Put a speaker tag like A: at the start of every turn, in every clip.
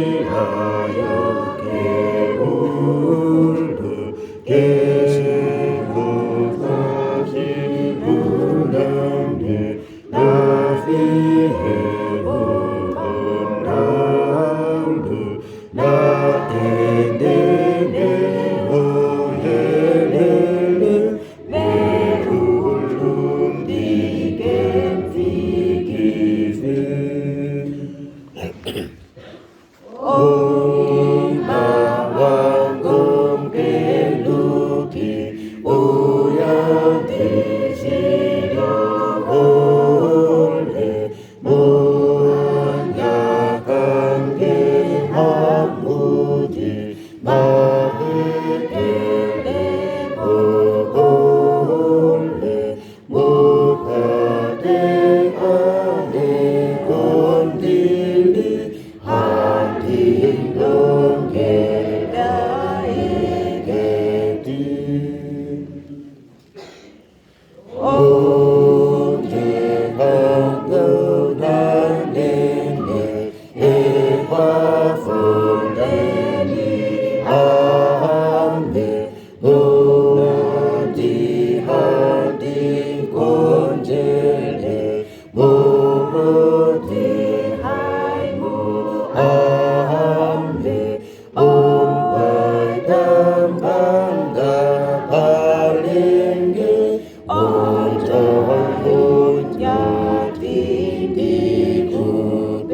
A: 논지하여 개울로 계시고 다시 부담네 나비의 나울루 나에네네 오헬레레 메울룸 디겐 피기세 오이마왕금 벨루기 오야디시려올레 모안야간게 한무디 마헤게레 오올레 모파데 안에 건딜리 한딩동게라이게디 온제한거나네네 에화폰레니 안네 모나디한딩 곤젤레 모디 하이무 암네 온바이담반다 발링게 온전혼야디디구베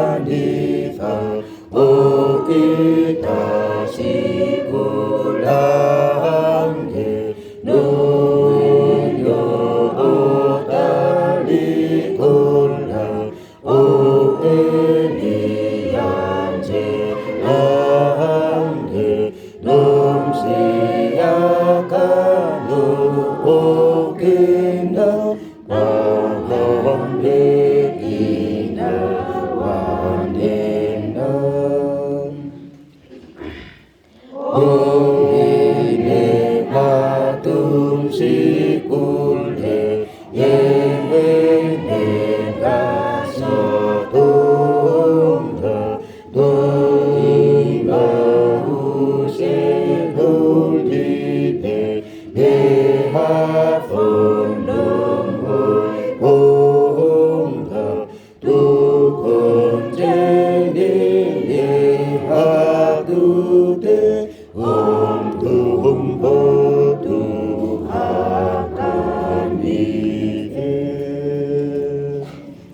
A: 오메요오다가니사 오이다시구랑게 노요오다리골라 오에리안제랑게 nomsiakaну okina wahambeina wanena omine matumsikulhe yemene kasotumha Dolite nehafondomoi onga tu konjeni nehadu